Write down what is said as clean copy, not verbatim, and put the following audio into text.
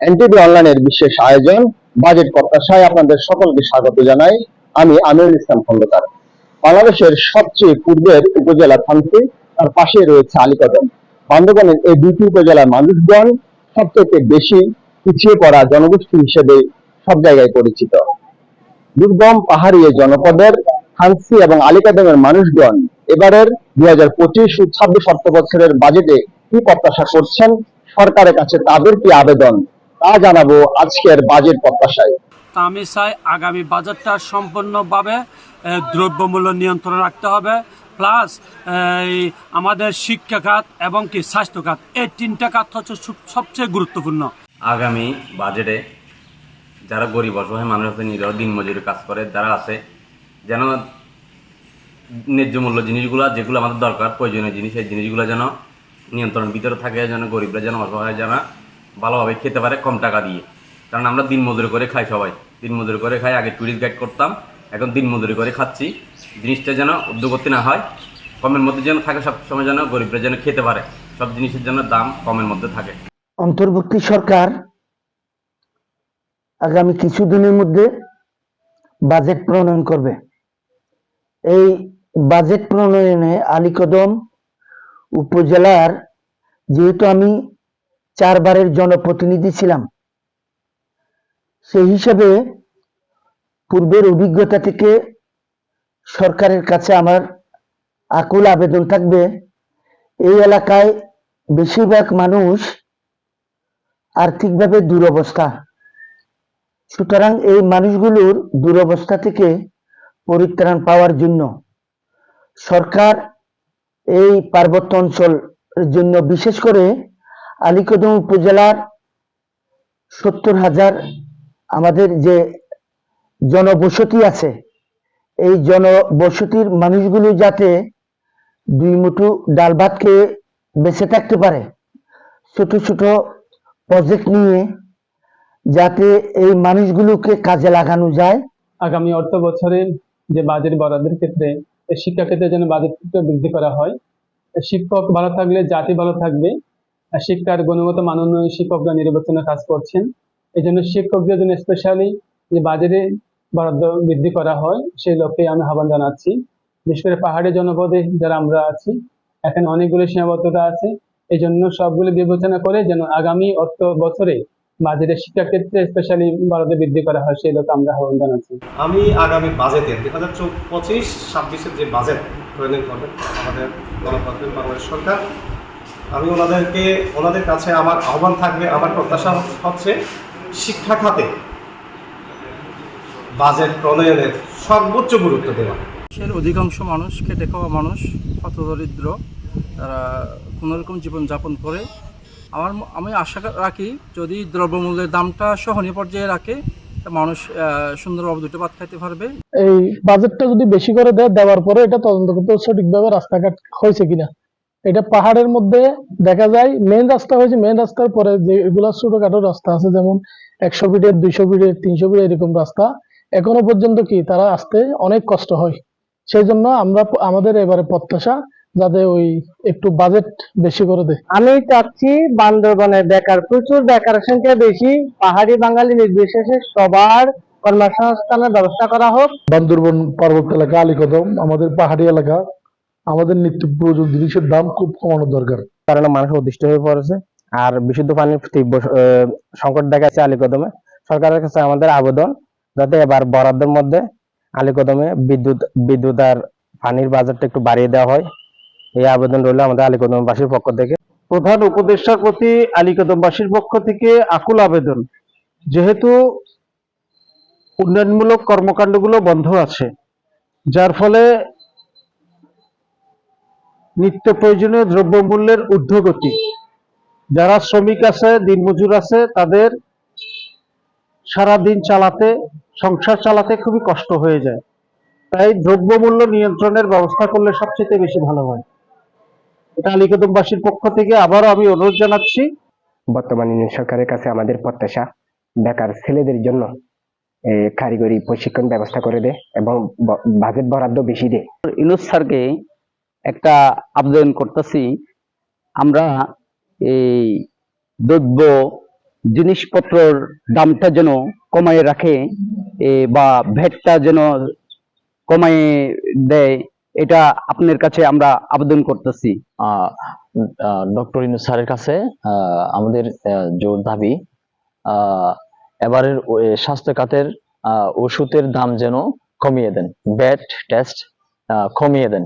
NTV অনলাইনের বিশেষ আয়োজন বাজেট প্রত্যাশায় আপনাদের সকলকে স্বাগত জানাই। আমি আমিরুল ইসলাম খন্দকার। বাংলাদেশের সবচেয়ে পূর্বের উপজেলা থানচি, তার পাশে রয়েছে আলীকদম। বান্দরবানের এই দুটি উপজেলার মানুষগণ সবচেয়ে বেশি পিছিয়ে পড়া জনগোষ্ঠী হিসেবে সব জায়গায় পরিচিত। দুর্গম পাহাড়ি এই জনপদের থানচি এবং আলীকদমের মানুষগণ এবারের 2025 ও 26 অর্থবছরের বাজেটে কি প্রত্যাশা করছেন, সরকারের কাছে তাদের কি আবেদন, তা জানাবো আজকের বাজেট প্রত্যাশায়। আমি চাই আগামী বাজেটটা সম্পূর্ণভাবে দ্রব্যমূল্য নিয়ন্ত্রণ রাখতে হবে, প্লাস আমাদের শিক্ষা খাত এবং কি স্বাস্থ্য খাত, এই তিনটা খাত হচ্ছে সবচেয়ে গুরুত্বপূর্ণ। আগামী বাজেটে যারা গরিব অসহায় মানুষ আছে, নিরহ দিনমজুরি কাজ করে যারা আছে, যেন ন্যায্য মূল্য জিনিসগুলো যেগুলো আমাদের দরকার প্রয়োজনীয় জিনিস, এই জিনিসগুলো যেন নিয়ন্ত্রণের ভিতরে থাকে, যেন গরিবরা যেন অসহায় যেন ভালোভাবে খেতে পারে কম টাকা দিয়ে। কারণ আমরা দিন মজুরি করে খাই, সবাই দিন মজুরি করে খাই। আগে টুরিস্ট গাইড করতাম, এখন দিন মজুরি করে খাচ্ছি। জিনিসটা যেন উদ্যোগতি না হয়, কমের মধ্যে যেন থাকে, সবসময় যেন গরিবরা যেন খেতে পারে, সব জিনিসের যেন দাম কমের মধ্যে থাকে। অন্তর্বর্তী সরকার আগামী কিছুদিনের মধ্যে বাজেট প্রণয়ন করবে। এই বাজেট প্রণয়নে আলীকদম উপজেলার, যেহেতু আমি 4 বারের জনপ্রতিনিধি ছিলাম, সেই হিসাবে পূর্বের অভিজ্ঞতা থেকে সরকারের কাছে আমার আকুল আবেদন থাকবে, এই এলাকায় বেশিরভাগ মানুষ আর্থিকভাবে দুরবস্থা। সুতরাং এই মানুষগুলোর দুরবস্থা থেকে পরিত্রাণ পাওয়ার জন্য সরকার এই পার্বত্য অঞ্চলের জন্য বিশেষ করে আলীকদম উপজেলার 70,000 আমাদের যে জনবসতি আছে, এই জনবসতির মানুষগুলো যাতে 2 মুঠো ডাল ভাত খেয়ে বেঁচে থাকতে পারে, ছোট ছোট প্রজেক্ট নিয়ে যাতে এই মানুষগুলোকে কাজে লাগানো যায়। আগামী অর্থ বছরের যে বাজেট বরাদ্দের ক্ষেত্রে শিক্ষা ক্ষেত্রে যেন বাজেট বৃদ্ধি করা হয়। শিক্ষক ভালো থাকলে জাতি ভালো থাকবে। শিক্ষার গুণগত মান উন্নয়নে শিক্ষকরা নিরবচ্ছিন্ন কাজ করছেন। এই জন্য শিক্ষকদের জন্য স্পেশালি যে বাজেটে বরাদ্দ বৃদ্ধি করা হয়, সেই লক্ষ্যে আমি আহ্বান জানাচ্ছি। বিশেষ করে পাহাড়ি জনপদে যারা আমরা আছি, এখানে অনেকগুলো সীমাবদ্ধতা আছে। এই জন্য সবগুলো বিবেচনা করে যেন আগামী অর্থ বছরে বাজেটের শিক্ষা ক্ষেত্রে স্পেশালি বরাদ্দ বৃদ্ধি করা হয়, সেই লক্ষ্যে আমরা আহ্বান জানাচ্ছি। আমি আগামী বাজেটে 2025-26 যে বাজেট প্রণয়ন করবেন আমাদের গণতান্ত্রিক বাংলাদেশ সরকার, আমি ওনাদের কাছে আমার আহ্বান থাকবে, আমার প্রত্যাশা হচ্ছে শিক্ষা খাতে বাজেট প্রণয়নের সর্বোচ্চ গুরুত্ব দেওয়া। দেশের অধিকাংশ মানুষ খেটে খাওয়া মানুষ, হতদরিদ্র, তারা কোনোরকম জীবনযাপন করে। আমি আশা রাখি যদি দ্রব্যমূল্যের দামটা সহনীয় পর্যায়ে রাখে, মানুষ সুন্দরভাবে দুটো ভাত খাইতে পারবে। এই বাজেটটা যদি বেশি করে দেওয়ার পরে এটা তদন্ত করতে সঠিকভাবে রাস্তাঘাট হয়েছে কিনা। এটা পাহাড়ের মধ্যে দেখা যায় মেইন রাস্তা হয়েছে, মেইন রাস্তার পরে যেগুলা ছোটখাটো রাস্তা আছে, যেমন 100 ফিটের 200 ফিটের 300 ফিটের এরকম রাস্তা, এখনো পর্যন্ত কি তারা আসতে অনেক কষ্ট হয়। সেই জন্য আমাদের এবারে প্রত্যাশা যাতে ওই একটু বাজেট বেশি করে দেয়। আমি চাচ্ছি বান্দরবানের প্রচুর বেকার সংখ্যা বেশি, পাহাড়ি বাঙালি নির্বিশেষে সবার কর্মসংস্থানের ব্যবস্থা করা হোক। বান্দরবন পার্বত্য এলাকা, আলীকদম আমাদের পাহাড়ি এলাকা, আমাদের নিত্য প্রয়োজন জিনিসের দাম খুব কমানো দরকার। কারণে মানুষ অতিষ্ঠ হয়ে পড়েছে, আর বিশুদ্ধ পানির তীব্র সংকট দেখা যাচ্ছে আলীকদমে। সরকারের কাছে আমাদের আবেদন যাতে এবার বরাদ্দের মধ্যে আলীকদমে বিদ্যুৎ আর পানির বাজারটা একটু বাড়িয়ে দেওয়া হয়, এই আবেদন রইল আমাদের আলীকদমবাসীর পক্ষ থেকে। প্রধান উপদেষ্টার প্রতি আলীকদমবাসীর পক্ষ থেকে আকুল আবেদন, যেহেতু উন্নয়নমূলক কর্মকাণ্ডগুলো বন্ধ আছে, যার ফলে নিত্য প্রয়োজনীয় দ্রব্যমূল্যের ঊর্ধ্বগতি, যারা শ্রমিক আছে, দিনমজুর আছে, তাদের সারাদিন সংসার চালাতে খুবই কষ্ট হয়ে যায়। তাই দ্রব্যমূল্য নিয়ন্ত্রণের ব্যবস্থা করলে সবচেয়ে বেশি ভালো হয়। এটা আলীকদমবাসীর পক্ষ থেকে আবারও আমি অনুরোধ জানাচ্ছি। বর্তমান সরকারের কাছে আমাদের প্রত্যাশা বেকার ছেলেদের জন্য কারিগরি প্রশিক্ষণ ব্যবস্থা করে দেয় এবং বাজেট বরাদ্দ বেশি দেয়। ইউনূস স্যারকে একটা আবেদন করতেছি, আমরা এই দ্রব্য জিনিসপত্রের দামটা যেন কমায় রাখে, বা ভ্যাটটা যেন কমায় দেয়, এটা আপনার কাছে আমরা আবেদন করতেছি। ডক্টর ইউনূস স্যারের কাছে আমাদের জোর দাবি, এবারের স্বাস্থ্য খাতের ওষুধের দাম যেন কমিয়ে দেন, ভ্যাট টেস্ট কমিয়ে দেন।